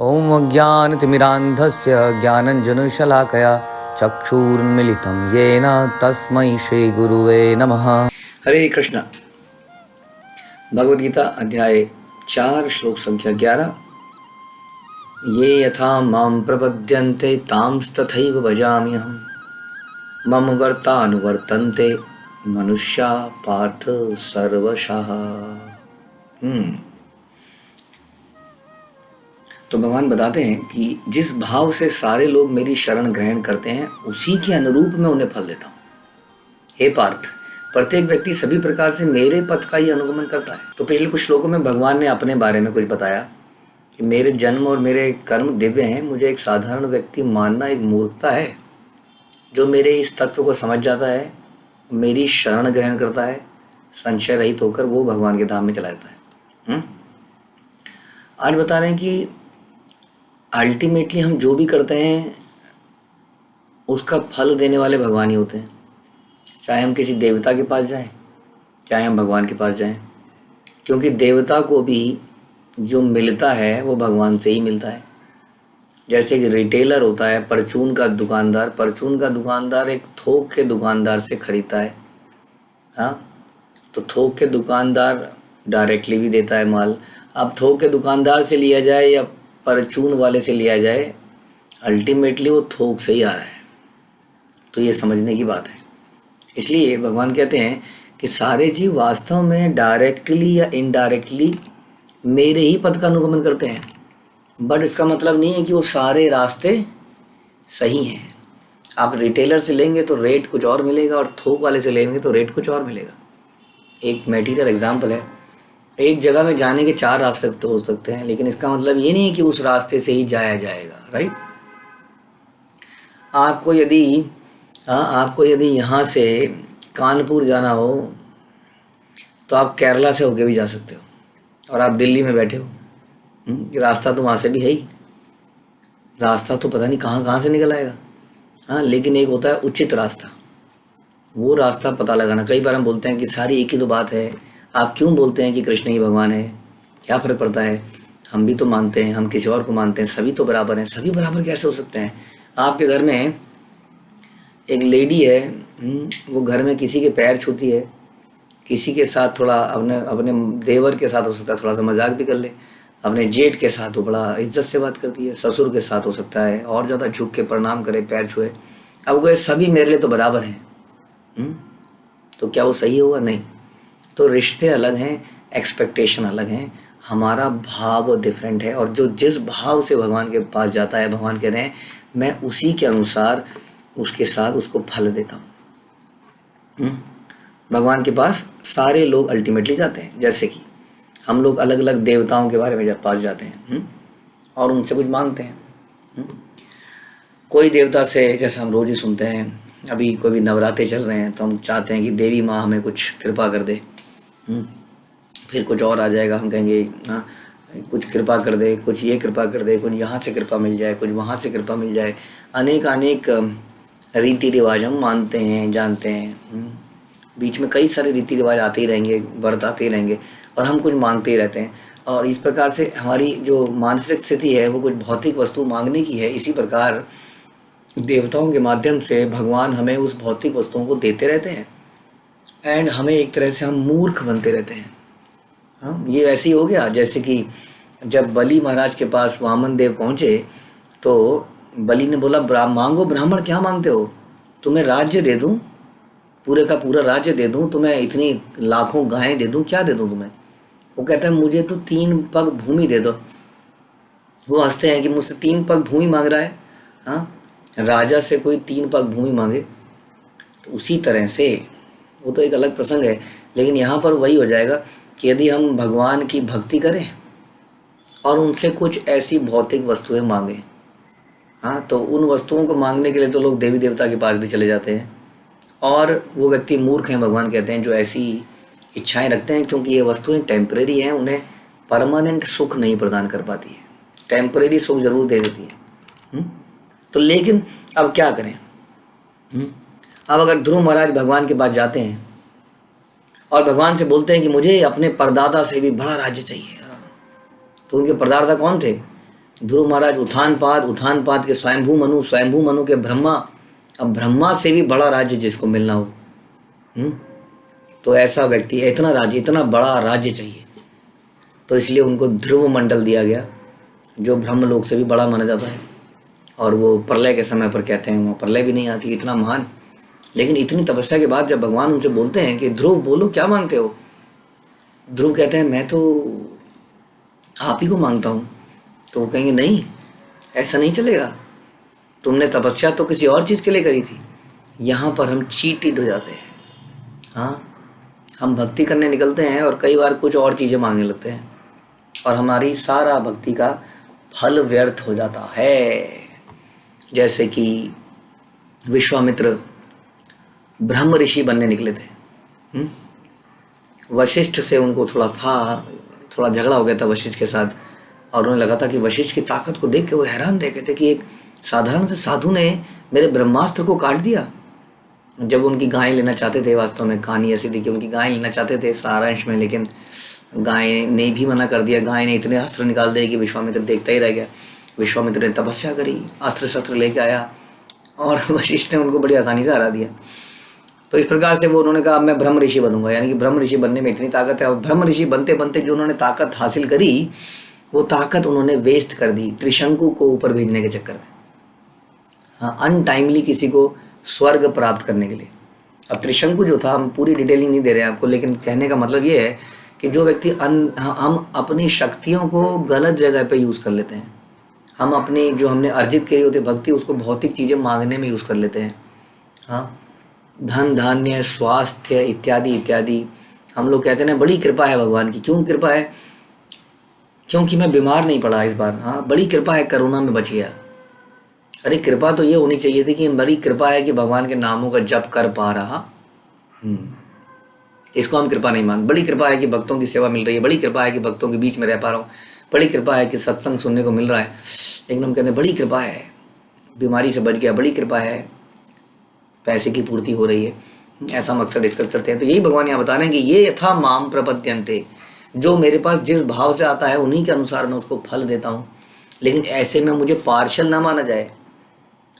ॐ अज्ञानतिमिरान्धस्य ज्ञानञ्जनशलाकया चक्षुरुन्मिलितं येन तस्मै श्रीगुरुवे नमः। हरे कृष्ण। भगवद गीता अध्याय 4 श्लोक संख्या 11। ये यथा मां प्रपद्यन्ते तांस्तथैव भजाम्यहम् मम वर्तानुवर्तन्ते मनुष्या पार्थ सर्वशः। तो भगवान बताते हैं कि जिस भाव से सारे लोग मेरी शरण ग्रहण करते हैं उसी के अनुरूप मैं उन्हें फल देता हूँ। हे पार्थ, प्रत्येक व्यक्ति सभी प्रकार से मेरे पथ का ही अनुगमन करता है। तो पिछले कुछ श्लोकों में भगवान ने अपने बारे में कुछ बताया कि मेरे जन्म और मेरे कर्म दिव्य हैं। मुझे एक साधारण व्यक्ति मानना एक मूर्खता है। जो मेरे इस तत्व को समझ जाता है, मेरी शरण ग्रहण करता है, संशय रहित होकर वो भगवान के धाम में चला जाता है। आज बता रहे हैं कि अल्टीमेटली हम जो भी करते हैं उसका फल देने वाले भगवान ही होते हैं। चाहे हम किसी देवता के पास जाएं, चाहे हम भगवान के पास जाएं, क्योंकि देवता को भी जो मिलता है वो भगवान से ही मिलता है। जैसे कि रिटेलर होता है, परचून का दुकानदार एक थोक के दुकानदार से खरीदता है। हाँ, तो थोक के दुकानदार डायरेक्टली भी देता है माल। अब थोक के दुकानदार से लिया जाए या परचून वाले से लिया जाए, अल्टीमेटली वो थोक से ही आ रहा है। तो ये समझने की बात है। इसलिए भगवान कहते हैं कि सारे जीव वास्तव में डायरेक्टली या इनडायरेक्टली मेरे ही पथ का अनुगमन करते हैं। बट इसका मतलब नहीं है कि वो सारे रास्ते सही हैं। आप रिटेलर से लेंगे तो रेट कुछ और मिलेगा और थोक वाले से लेंगे तो रेट कुछ और मिलेगा। एक मेटीरियल एग्जाम्पल है, एक जगह में जाने के 4 रास्ते तो हो सकते हैं, लेकिन इसका मतलब ये नहीं है कि उस रास्ते से ही जाया जाएगा। राइट। आपको यदि यहाँ से कानपुर जाना हो तो आप केरला से होके भी जा सकते हो, और आप दिल्ली में बैठे हो। रास्ता तो वहाँ से भी है ही, रास्ता तो पता नहीं कहाँ से निकल आएगा। हाँ, लेकिन एक होता है उचित रास्ता, वो रास्ता पता लगाना। कई बार हम बोलते हैं कि सारी एक ही तो बात है। आप क्यों बोलते हैं कि कृष्ण ही भगवान है? क्या फ़र्क पड़ता है? हम भी तो मानते हैं, हम किसी और को मानते हैं, सभी तो बराबर हैं। सभी बराबर कैसे हो सकते हैं? आपके घर में एक लेडी है, वो घर में किसी के पैर छूती है, किसी के साथ थोड़ा अपने देवर के साथ हो सकता है थोड़ा सा मजाक भी कर ले, अपने जेठ के साथ वो बड़ा इज्जत से बात करती है, ससुर के साथ हो सकता है और ज़्यादा झुक के प्रणाम करे, पैर छुए। अब वो सभी मेरे लिए तो बराबर हैं। तो क्या वो सही होगा? नहीं। तो रिश्ते अलग हैं, एक्सपेक्टेशन अलग हैं, हमारा भाव डिफरेंट है। और जो जिस भाव से भगवान के पास जाता है, भगवान कह रहे हैं मैं उसी के अनुसार उसके साथ उसको फल देता हूँ। भगवान के पास सारे लोग अल्टीमेटली जाते हैं। जैसे कि हम लोग अलग अलग देवताओं के बारे में जब पास जाते हैं और उनसे कुछ मांगते हैं। कोई देवता से, जैसे हम रोज़ ही सुनते हैं, अभी कोई भी नवरात्रे चल रहे हैं तो हम चाहते हैं कि देवी माँ हमें कुछ कृपा कर दे। फिर कुछ और आ जाएगा, हम कहेंगे हाँ कुछ कृपा कर दे, कुछ ये कृपा कर दे, कुछ यहाँ से कृपा मिल जाए, कुछ वहाँ से कृपा मिल जाए। अनेक रीति रिवाज हम मानते हैं, जानते हैं। बीच में कई सारे रीति रिवाज आते ही रहेंगे, व्रत आते ही रहेंगे और हम कुछ मांगते ही रहते हैं। और इस प्रकार से हमारी जो मानसिक स्थिति है वो कुछ भौतिक वस्तु मांगने की है। इसी प्रकार देवताओं के माध्यम से भगवान हमें उस भौतिक वस्तुओं को देते रहते हैं एंड हमें एक तरह से हम मूर्ख बनते रहते हैं। हाँ, ये ऐसे ही हो गया जैसे कि जब बलि महाराज के पास वामन देव पहुँचे तो बलि ने बोला मांगो ब्राह्मण, क्या मांगते हो? तुम्हें राज्य दे दूँ, पूरे का पूरा राज्य दे दूँ, तुम्हें इतनी लाखों गायें दे दूँ, क्या दे दूँ तुम्हें? वो कहता है मुझे तो 3 पग भूमि दे दो। वो हंसते हैं कि मुझसे 3 पग भूमि मांग रहा है। हाँ, राजा से कोई 3 पग भूमि मांगे तो उसी तरह से, वो तो एक अलग प्रसंग है, लेकिन यहाँ पर वही हो जाएगा कि यदि हम भगवान की भक्ति करें और उनसे कुछ ऐसी भौतिक वस्तुएं मांगें, हाँ, तो उन वस्तुओं को मांगने के लिए तो लोग देवी देवता के पास भी चले जाते हैं। और वो व्यक्ति मूर्ख हैं, भगवान कहते हैं, जो ऐसी इच्छाएं रखते हैं, क्योंकि ये वस्तुएं टेम्परेरी हैं, उन्हें परमानेंट सुख नहीं प्रदान कर पाती है। टेम्परेरी सुख जरूर दे देती है। तो लेकिन अब क्या करें? अब अगर ध्रुव महाराज भगवान के पास जाते हैं और भगवान से बोलते हैं कि मुझे अपने परदादा से भी बड़ा राज्य चाहिए, तो उनके परदादा कौन थे? ध्रुव महाराज उत्थान पाद के स्वयंभू मनु के ब्रह्मा। अब ब्रह्मा से भी बड़ा राज्य जिसको मिलना हो, तो ऐसा व्यक्ति, इतना राज्य, इतना बड़ा राज्य चाहिए, तो इसलिए उनको ध्रुव मंडल दिया गया, जो ब्रह्मलोक से भी बड़ा माना जाता है। और वो प्रलय के समय पर कहते हैं वहाँ प्रलय भी नहीं आती, इतना महान। लेकिन इतनी तपस्या के बाद जब भगवान उनसे बोलते हैं कि ध्रुव बोलो क्या मांगते हो, ध्रुव कहते हैं मैं तो आप ही को मांगता हूँ। तो वो कहेंगे नहीं, ऐसा नहीं चलेगा, तुमने तपस्या तो किसी और चीज़ के लिए करी थी। यहाँ पर हम चीटिड हो जाते हैं। हाँ, हम भक्ति करने निकलते हैं और कई बार कुछ और चीज़ें मांगने लगते हैं और हमारी सारा भक्ति का फल व्यर्थ हो जाता है। जैसे कि विश्वामित्र ब्रह्म ऋषि बनने निकले थे। वशिष्ठ से उनको थोड़ा झगड़ा हो गया था वशिष्ठ के साथ, और उन्हें लगा था कि वशिष्ठ की ताकत को देख के वो हैरान रह गए थे कि एक साधारण से साधु ने मेरे ब्रह्मास्त्र को काट दिया। जब उनकी गाय लेना चाहते थे, वास्तव में कहानी ऐसी थी कि उनकी गाय लेना चाहते थे सारांश में, लेकिन गाय ने भी मना कर दिया। गाय ने इतने अस्त्र निकाल दिए कि विश्वामित्र देखता ही रह गया। विश्वामित्र ने तपस्या करी, अस्त्र शस्त्र लेके आया और वशिष्ठ ने उनको बड़ी आसानी से हरा दिया। तो इस प्रकार से वो उन्होंने कहा अब मैं ब्रह्म ऋषि बनूंगा, यानी कि ब्रह्म ऋषि बनने में इतनी ताकत है। और ब्रह्म ऋषि बनते बनते जो उन्होंने ताकत हासिल करी, वो ताकत उन्होंने वेस्ट कर दी त्रिशंकु को ऊपर भेजने के चक्कर में। हाँ, अनटाइमली किसी को स्वर्ग प्राप्त करने के लिए। अब त्रिशंकु जो था, हम पूरी डिटेलिंग नहीं दे रहे हैं आपको, लेकिन कहने का मतलब ये है कि जो व्यक्ति हम अपनी शक्तियों को गलत जगह पे यूज़ कर लेते हैं। हम अपनी जो हमने अर्जित करी होती भक्ति, उसको भौतिक चीज़ें मांगने में यूज़ कर लेते हैं। हाँ, धन धान्य स्वास्थ्य इत्यादि इत्यादि। हम लोग कहते हैं ना बड़ी कृपा है भगवान की। क्यों कृपा है? क्योंकि मैं बीमार नहीं पड़ा इस बार। हाँ, बड़ी कृपा है, कोरोना में बच गया। अरे कृपा तो ये होनी चाहिए थी कि बड़ी कृपा है कि भगवान के नामों का जप कर पा रहा। इसको हम कृपा नहीं मान। बड़ी कृपा है कि भक्तों की सेवा मिल रही है, बड़ी कृपा है कि भक्तों के बीच में रह पा रहा हूँ, बड़ी कृपा है कि सत्संग सुनने को मिल रहा है। लेकिन हम कहते हैं बड़ी कृपा है, बीमारी से बच गया, बड़ी कृपा है, पैसे की पूर्ति हो रही है। ऐसा हम अक्सर डिस्कस करते हैं। तो यही भगवान यहाँ बता रहे हैं कि ये यथा माम प्रपद्यन्ते, जो मेरे पास जिस भाव से आता है उन्हीं के अनुसार मैं उसको फल देता हूँ। लेकिन ऐसे में मुझे पार्शल ना माना जाए।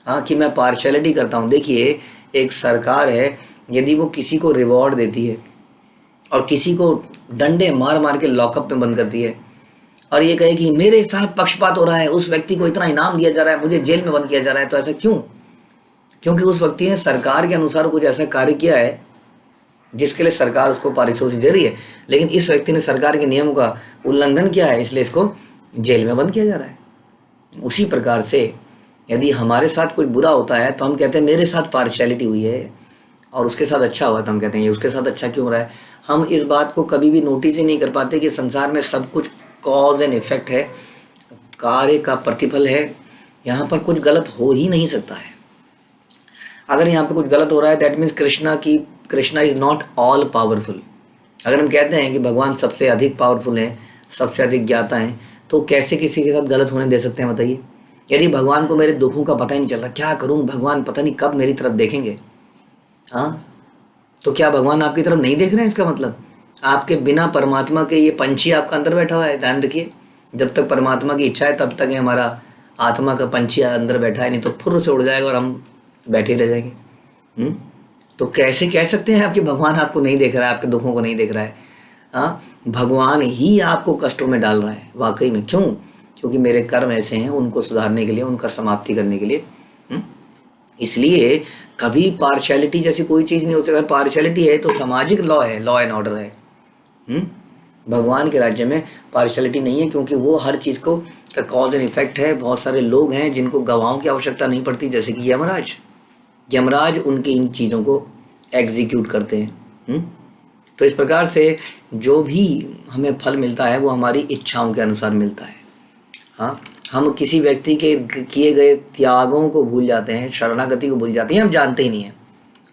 हाँ, कि मैं पार्शलिटी करता हूँ। देखिए, एक सरकार है, यदि वो किसी को रिवॉर्ड देती है और किसी को डंडे मार मार के लॉकअप में बंद करती है और ये कहे कि मेरे साथ पक्षपात हो रहा है, उस व्यक्ति को इतना इनाम दिया जा रहा है, मुझे जेल में बंद किया जा रहा है, तो ऐसा क्यों? क्योंकि उस व्यक्ति ने सरकार के अनुसार कुछ ऐसा कार्य किया है जिसके लिए सरकार उसको पारितोषिक दे रही है। लेकिन इस व्यक्ति ने सरकार के नियमों का उल्लंघन किया है, इसलिए इसको जेल में बंद किया जा रहा है। उसी प्रकार से यदि हमारे साथ कुछ बुरा होता है तो हम कहते हैं मेरे साथ पार्शियलिटी हुई है, और उसके साथ अच्छा हुआ तो हम कहते हैं ये उसके साथ अच्छा क्यों हो रहा है। हम इस बात को कभी भी नोटिस ही नहीं कर पाते कि संसार में सब कुछ कॉज एंड इफेक्ट है, कार्य का प्रतिफल है। यहाँ पर कुछ गलत हो ही नहीं सकता है। अगर यहाँ पे कुछ गलत हो रहा है, that means Krishna is not all powerful. अगर हम कहते हैं कि भगवान सबसे अधिक पावरफुल हैं, सबसे अधिक ज्ञाता हैं, तो कैसे किसी के साथ गलत होने दे सकते हैं बताइए? यदि भगवान को मेरे दुखों का पता ही नहीं चल रहा, क्या करूं, भगवान पता नहीं कब मेरी तरफ देखेंगे। हाँ, तो क्या भगवान आपकी तरफ नहीं देख रहे हैं? इसका मतलब आपके बिना परमात्मा के ये पंछी आपका अंदर बैठा हुआ है। ध्यान रखिए, जब तक परमात्मा की इच्छा है तब तक है हमारा आत्मा का पंछी अंदर बैठा है, नहीं तो फुर्र से उड़ जाएगा और हम बैठे रह जाएंगे। तो कैसे कह सकते हैं आप कि भगवान आपको नहीं देख रहा है, आपके दुखों को नहीं देख रहा है? हाँ, भगवान ही आपको कष्टों में डाल रहा है वाकई में। क्यों? क्योंकि मेरे कर्म ऐसे हैं, उनको सुधारने के लिए, उनका समाप्ति करने के लिए। इसलिए कभी पार्शियलिटी जैसी कोई चीज़ नहीं हो सकती। पार्शियलिटी है तो सामाजिक लॉ है, लॉ एंड ऑर्डर है। भगवान के राज्य में पार्शियलिटी नहीं है, क्योंकि वो हर चीज़ को का कॉज एंड इफेक्ट है। बहुत सारे लोग हैं जिनको गवाहों की आवश्यकता नहीं पड़ती, जैसे कि यमराज उनकी इन चीज़ों को एग्जीक्यूट करते हैं। तो इस प्रकार से जो भी हमें फल मिलता है वो हमारी इच्छाओं के अनुसार मिलता है। हाँ, हम किसी व्यक्ति के किए गए त्यागों को भूल जाते हैं, शरणागति को भूल जाते हैं, हम जानते ही नहीं है।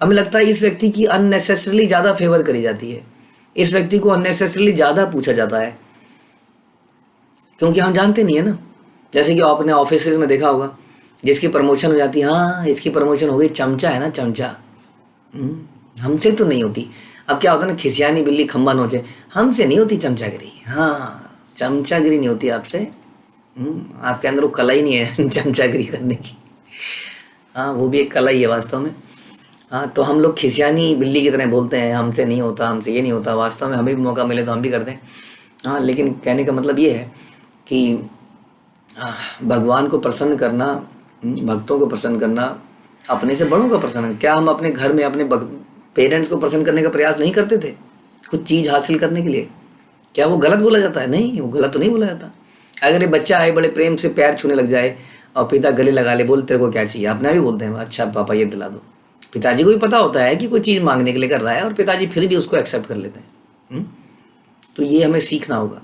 हमें लगता है इस व्यक्ति की अननेसेसरीली ज़्यादा फेवर करी जाती है, इस व्यक्ति को अननेसेसरीली ज़्यादा पूछा जाता है, क्योंकि हम जानते नहीं है ना। जैसे कि आपने ऑफिस में देखा होगा, जिसकी प्रमोशन हो जाती है, हाँ इसकी प्रमोशन हो गई, चमचा है ना, चमचा। हमसे तो नहीं होती। अब क्या होता है ना, खिसियानी बिल्ली खंबा नोचे, हमसे नहीं होती चमचागिरी। हाँ, चमचागिरी नहीं होती आपसे। आपके अंदर वो कला ही नहीं है चमचागिरी करने की। हाँ, वो भी एक कला ही है वास्तव में। हाँ, तो हम लोग खिसियानी बिल्ली की तरह बोलते हैं, हमसे नहीं होता, हमसे ये नहीं होता। वास्तव में हमें भी मौका मिले तो हम भी करते हैं। हाँ, लेकिन कहने का मतलब ये है कि भगवान को प्रसन्न करना, भक्तों को प्रसन्न करना, अपने से बड़ों को प्रसन्न। क्या हम अपने घर में अपने पेरेंट्स को प्रसन्न करने का प्रयास नहीं करते थे कुछ चीज़ हासिल करने के लिए? क्या वो गलत बोला जाता है? नहीं, वो गलत तो नहीं बोला जाता। अगर ये बच्चा आए बड़े प्रेम से पैर छूने लग जाए और पिता गले लगा ले, बोल तेरे को क्या चाहिए, अपना भी बोलते हैं अच्छा पापा ये दिला दो। पिताजी को भी पता होता है कि कोई चीज़ मांगने के लिए कर रहा है और पिताजी फिर भी उसको एक्सेप्ट कर लेते हैं। तो ये हमें सीखना होगा।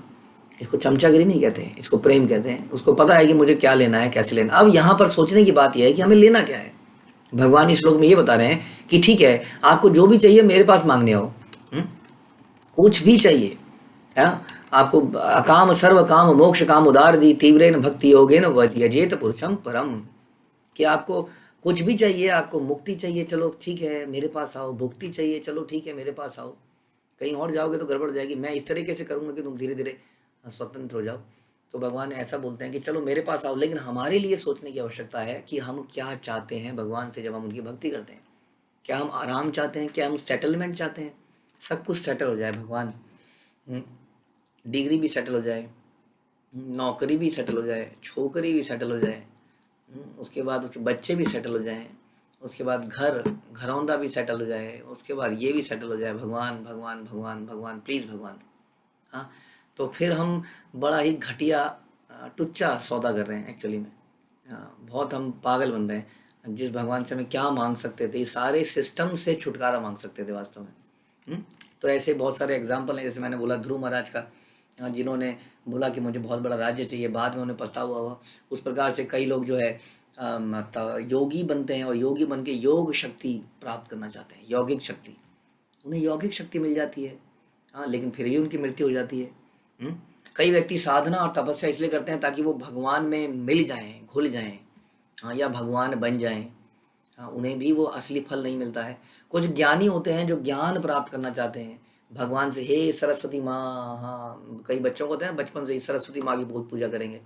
इसको चमचागिरी नहीं कहते हैं, इसको प्रेम कहते हैं। उसको पता है कि मुझे क्या लेना है, कैसे लेना। अब यहाँ पर सोचने की बात यह है कि हमें लेना क्या है। भगवान इस श्लोक में ये बता रहे हैं कि ठीक है, आपको जो भी चाहिए मेरे पास मांगने आओ। कुछ भी चाहिए, आपको अकाम सर्व काम मोक्ष काम उदार दी तीव्रेन भक्ति योगेन यजेत पुरुषम परम। कि आपको कुछ भी चाहिए, आपको मुक्ति चाहिए, चलो ठीक है मेरे पास आओ। भुक्ति चाहिए, चलो ठीक है मेरे पास आओ। कहीं और जाओगे तो गड़बड़ हो जाएगी। मैं इस तरीके से करूँगा कि तुम धीरे धीरे स्वतंत्र हो जाओ। तो भगवान ऐसा बोलते हैं कि चलो मेरे पास आओ, लेकिन हमारे लिए सोचने की आवश्यकता है कि हम क्या चाहते हैं भगवान से जब हम उनकी भक्ति करते हैं। क्या हम आराम चाहते हैं? क्या हम सेटलमेंट चाहते हैं? सब कुछ सेटल हो जाए भगवान, डिग्री भी सेटल हो जाए, नौकरी भी सेटल हो जाए, छोकरी भी सेटल हो जाए, उसके बाद उसके बच्चे भी सेटल हो जाएं, उसके बाद घरौंदा भी सेटल हो जाए, उसके बाद ये भी सेटल हो जाए। भगवान भगवान भगवान भगवान प्लीज़ भगवान। हाँ, तो फिर हम बड़ा ही घटिया टुच्चा सौदा कर रहे हैं एक्चुअली में। बहुत हम पागल बन रहे हैं। जिस भगवान से हमें क्या मांग सकते थे, सारे सिस्टम से छुटकारा मांग सकते थे वास्तव में। तो ऐसे बहुत सारे एग्जाम्पल हैं। जैसे मैंने बोला ध्रुव महाराज का, जिन्होंने बोला कि मुझे बहुत बड़ा राज्य चाहिए, बाद में उन्हें पछतावा हुआ। उस प्रकार से कई लोग जो है योगी बनते हैं और योगी बन के योग शक्ति प्राप्त करना चाहते हैं, यौगिक शक्ति। उन्हें यौगिक शक्ति मिल जाती है, हाँ, लेकिन फिर भी उनकी मृत्यु हो जाती है। कई व्यक्ति साधना और तपस्या इसलिए करते हैं ताकि वो भगवान में मिल जाएं, घुल जाएं, हाँ, या भगवान बन जाएं। हाँ, उन्हें भी वो असली फल नहीं मिलता है। कुछ ज्ञानी होते हैं जो ज्ञान प्राप्त करना चाहते हैं भगवान से, हे सरस्वती माँ। हाँ, कई बच्चों को होते हैं बचपन से ही सरस्वती माँ की बहुत पूजा करेंगे,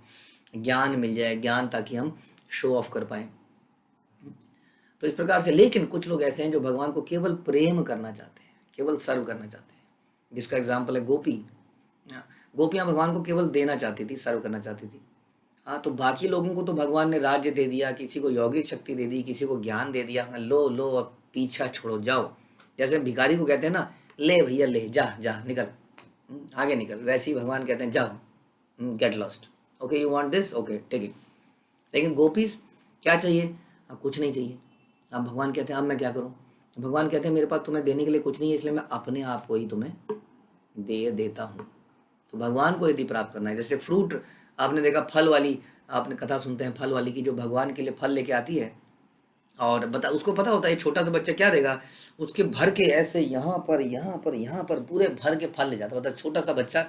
ज्ञान मिल जाए, ज्ञान, ताकि हम शो ऑफ कर पाए। तो इस प्रकार से। लेकिन कुछ लोग ऐसे हैं जो भगवान को केवल प्रेम करना चाहते हैं, केवल सर्व करना चाहते हैं, जिसका एग्जाम्पल है गोपी। गोपियाँ भगवान को केवल देना चाहती थी, सर्व करना चाहती थी। हाँ, तो बाकी लोगों को तो भगवान ने राज्य दे दिया, किसी को यौगिक शक्ति दे दी, किसी को ज्ञान दे दिया। लो लो अब पीछा छोड़ो, जाओ। जैसे भिखारी को कहते हैं ना, ले भैया ले, जा जा निकल, आगे निकल। वैसे ही भगवान कहते हैं जाओ, get lost, okay you want this, okay take it. लेकिन गोपीज क्या चाहिए? कुछ नहीं चाहिए। अब भगवान कहते हैं अब मैं क्या करूँ? भगवान कहते हैं मेरे पास तुम्हें देने के लिए कुछ नहीं है, इसलिए मैं अपने आप को ही तुम्हें दे देता हूँ। तो भगवान को यदि प्राप्त करना है, जैसे फ्रूट आपने देखा, फल वाली आपने कथा सुनते हैं, फल वाली की जो भगवान के लिए फल लेके आती है और उसको पता होता है छोटा सा बच्चा क्या देगा, उसके भर के ऐसे यहाँ पर यहाँ पर यहाँ पर पूरे भर के फल ले जाता है। मतलब छोटा सा बच्चा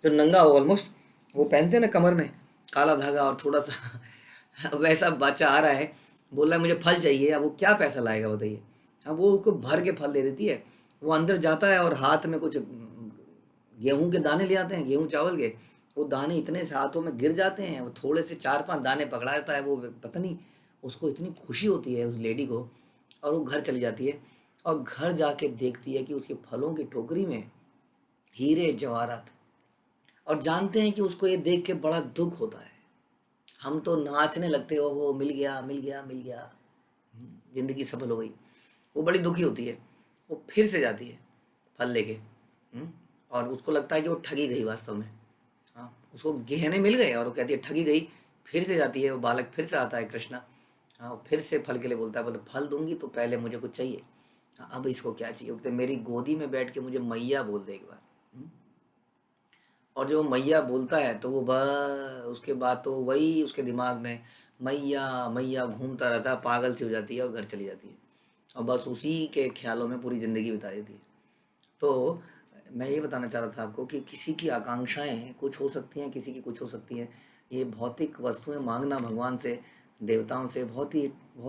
जो नंगा हो ऑलमोस्ट, वो पहनते हैं ना कमर में काला धागा और थोड़ा सा वैसा बच्चा आ रहा है, बोल रहा है मुझे फल चाहिए। अब वो क्या पैसा लाएगा बताइए? अब वो उसको भर के फल दे देती है। वो अंदर जाता है और हाथ में कुछ गेहूं के दाने ले आते हैं, गेहूं चावल के। वो दाने इतने से हाथों में गिर जाते हैं, वो थोड़े से 4-5 दाने पकड़ा देता है। वो पता नहीं उसको इतनी खुशी होती है उस लेडी को, और वो घर चली जाती है और घर जाके देखती है कि उसके फलों की टोकरी में हीरे जवाहरात। और जानते हैं कि उसको ये देख के बड़ा दुख होता है। हम तो नाचने लगते हो, वो मिल गया मिल गया मिल गया, जिंदगी सफल हो गई। वो बड़ी दुखी होती है, वो फिर से जाती है फल लेके, और उसको लगता है कि वो ठगी गई वास्तव में। हाँ, उसको गहने मिल गए और वो कहती है ठगी गई। फिर से जाती है, वो बालक फिर से आता है कृष्णा। हाँ, फिर से फल के लिए बोलता है, बोले फल दूंगी तो पहले मुझे कुछ चाहिए। हाँ, अब इसको क्या चाहिए? बोलते मेरी गोदी में बैठ के मुझे मैया बोल दे एक बार। और जब वो मैया बोलता है तो वो बस उसके बाद तो वही उसके दिमाग में मैया मैया घूमता रहता है, पागल सी हो जाती है और घर चली जाती है और बस उसी के ख्यालों में पूरी ज़िंदगी बिता देती है। तो मैं ये बताना चाह रहा था आपको कि किसी की आकांक्षाएं कुछ हो सकती हैं, किसी की कुछ हो सकती हैं। ये भौतिक वस्तुएं मांगना भगवान से, देवताओं से बहुत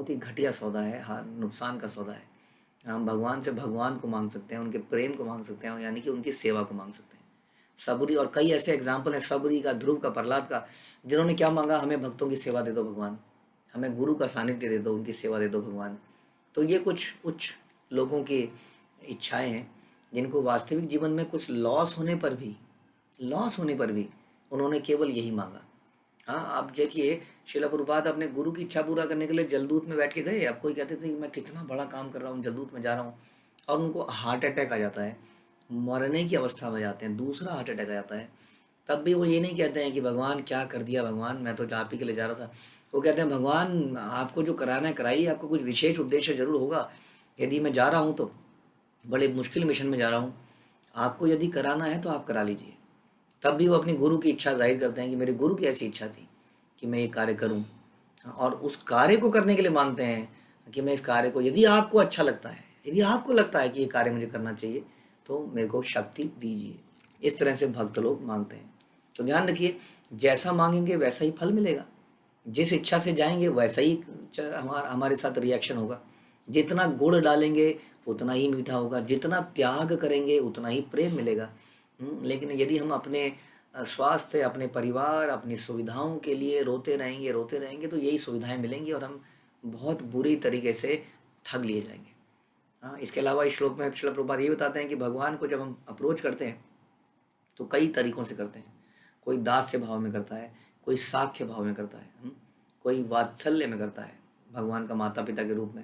ही घटिया सौदा है, हाँ, नुकसान का सौदा है। हम भगवान से भगवान को मांग सकते हैं, उनके प्रेम को मांग सकते हैं, यानी कि उनकी सेवा को मांग सकते हैं। सबरी और कई ऐसे एग्जाम्पल हैं, सबरी का, ध्रुव का, प्रहलाद का, जिन्होंने क्या मांगा, हमें भक्तों की सेवा दे दो भगवान, हमें गुरु का सानिध्य दे दो, उनकी सेवा दे दो भगवान। तो ये कुछ उच्च लोगों की इच्छाएं हैं, जिनको वास्तविक जीवन में कुछ लॉस होने पर भी उन्होंने केवल यही मांगा। हाँ, आप देखिए शिला प्रभुपाद अपने गुरु की इच्छा पूरा करने के लिए जलदूत में बैठ के गए। अब कोई कहते थे कि मैं कितना बड़ा काम कर रहा हूँ, जलदूत में जा रहा हूँ, और उनको हार्ट अटैक आ जाता है, मरने की अवस्था में जाते हैं, दूसरा हार्ट अटैक आ जाता है, तब भी वो ये नहीं कहते हैं कि भगवान क्या कर दिया, भगवान मैं तो आप ही के लिए जा रहा था। वो कहते हैं भगवान आपको जो कराना है कराइए, आपको कुछ विशेष उद्देश्य जरूर होगा। यदि मैं जा रहा हूँ तो बड़े मुश्किल मिशन में जा रहा हूँ, आपको यदि कराना है तो आप करा लीजिए। तब भी वो अपनी गुरु की इच्छा जाहिर करते हैं कि मेरे गुरु की ऐसी इच्छा थी कि मैं ये कार्य करूं, और उस कार्य को करने के लिए मांगते हैं कि मैं इस कार्य को, यदि आपको अच्छा लगता है, यदि आपको लगता है कि ये कार्य मुझे करना चाहिए, तो मेरे को शक्ति दीजिए। इस तरह से भक्त लोग मांगते हैं। तो ध्यान रखिए, जैसा मांगेंगे वैसा ही फल मिलेगा, जिस इच्छा से जाएंगे वैसा ही हमारे साथ रिएक्शन होगा। जितना गुड़ डालेंगे उतना ही मीठा होगा, जितना त्याग करेंगे उतना ही प्रेम मिलेगा। लेकिन यदि हम अपने स्वास्थ्य, अपने परिवार, अपनी सुविधाओं के लिए रोते रहेंगे तो यही सुविधाएं मिलेंगी और हम बहुत बुरी तरीके से ठग लिए जाएंगे। हाँ, इसके अलावा इस श्लोक में श्रील प्रभुपाद ये बताते हैं कि भगवान को जब हम अप्रोच करते हैं तो कई तरीकों से करते हैं। कोई दास्य भाव में करता है, कोई साख्य भाव में करता है, कोई वात्सल्य में करता है भगवान का माता पिता के रूप में,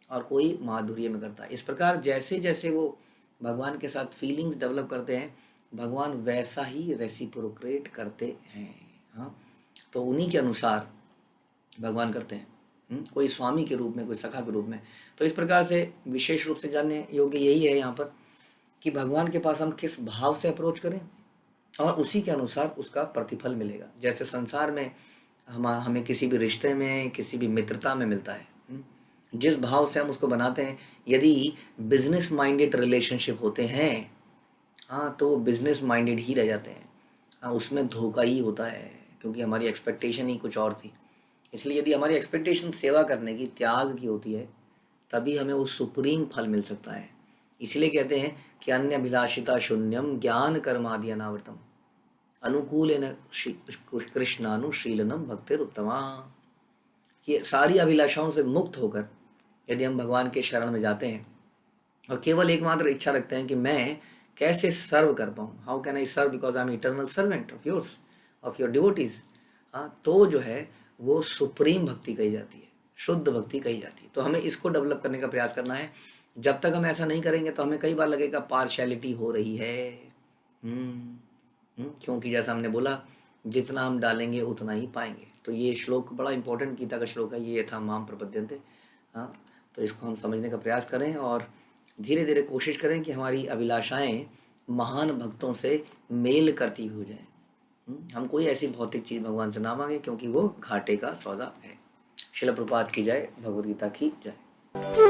और कोई माधुर्य में करता है। इस प्रकार जैसे जैसे वो भगवान के साथ फीलिंग्स डेवलप करते हैं, भगवान वैसा ही रेसिप्रोकेट करते हैं। हाँ, तो उन्हीं के अनुसार भगवान करते हैं, कोई स्वामी के रूप में, कोई सखा के रूप में। तो इस प्रकार से विशेष रूप से जानने योग्य यही है यहाँ पर कि भगवान के पास हम किस भाव से अप्रोच करें, और उसी के अनुसार उसका प्रतिफल मिलेगा। जैसे संसार में हमें किसी भी रिश्ते में, किसी भी मित्रता में मिलता है, जिस भाव से हम उसको बनाते हैं। यदि बिजनेस माइंडेड रिलेशनशिप होते हैं, हाँ, तो बिजनेस माइंडेड ही रह जाते हैं। हाँ, उसमें धोखा ही होता है, क्योंकि हमारी एक्सपेक्टेशन ही कुछ और थी। इसलिए यदि हमारी एक्सपेक्टेशन सेवा करने की, त्याग की होती है, तभी हमें वो सुप्रीम फल मिल सकता है। इसलिए कहते हैं कि अन्य अभिलाषिता शून्यम ज्ञान कर्मादि अनावृतम अनुकूल कृष्णानुशीलनम भक्तिर उत्तमा। ये सारी अभिलाषाओं से मुक्त होकर यदि हम भगवान के शरण में जाते हैं और केवल एकमात्र इच्छा रखते हैं कि मैं कैसे सर्व कर पाऊँ, how can I serve because I am eternal servant of yours, of your devotees, हाँ, तो जो है वो सुप्रीम भक्ति कही जाती है, शुद्ध भक्ति कही जाती है। तो हमें इसको डेवलप करने का प्रयास करना है। जब तक हम ऐसा नहीं करेंगे तो हमें कई बार लगेगा पार्शियलिटी हो रही है। क्योंकि जैसा हमने बोला, जितना हम डालेंगे उतना ही पाएंगे। तो ये श्लोक बड़ा इंपॉर्टेंट गीता का श्लोक है, ये था माम प्रपद्यन्ते। हाँ, तो इसको हम समझने का प्रयास करें और धीरे धीरे कोशिश करें कि हमारी अभिलाषाएं महान भक्तों से मेल करती हुई हो जाए। हम कोई ऐसी भौतिक चीज़ भगवान से ना मांगे, क्योंकि वो घाटे का सौदा है। श्रील प्रभुपाद की जय, भगवद गीता की जय।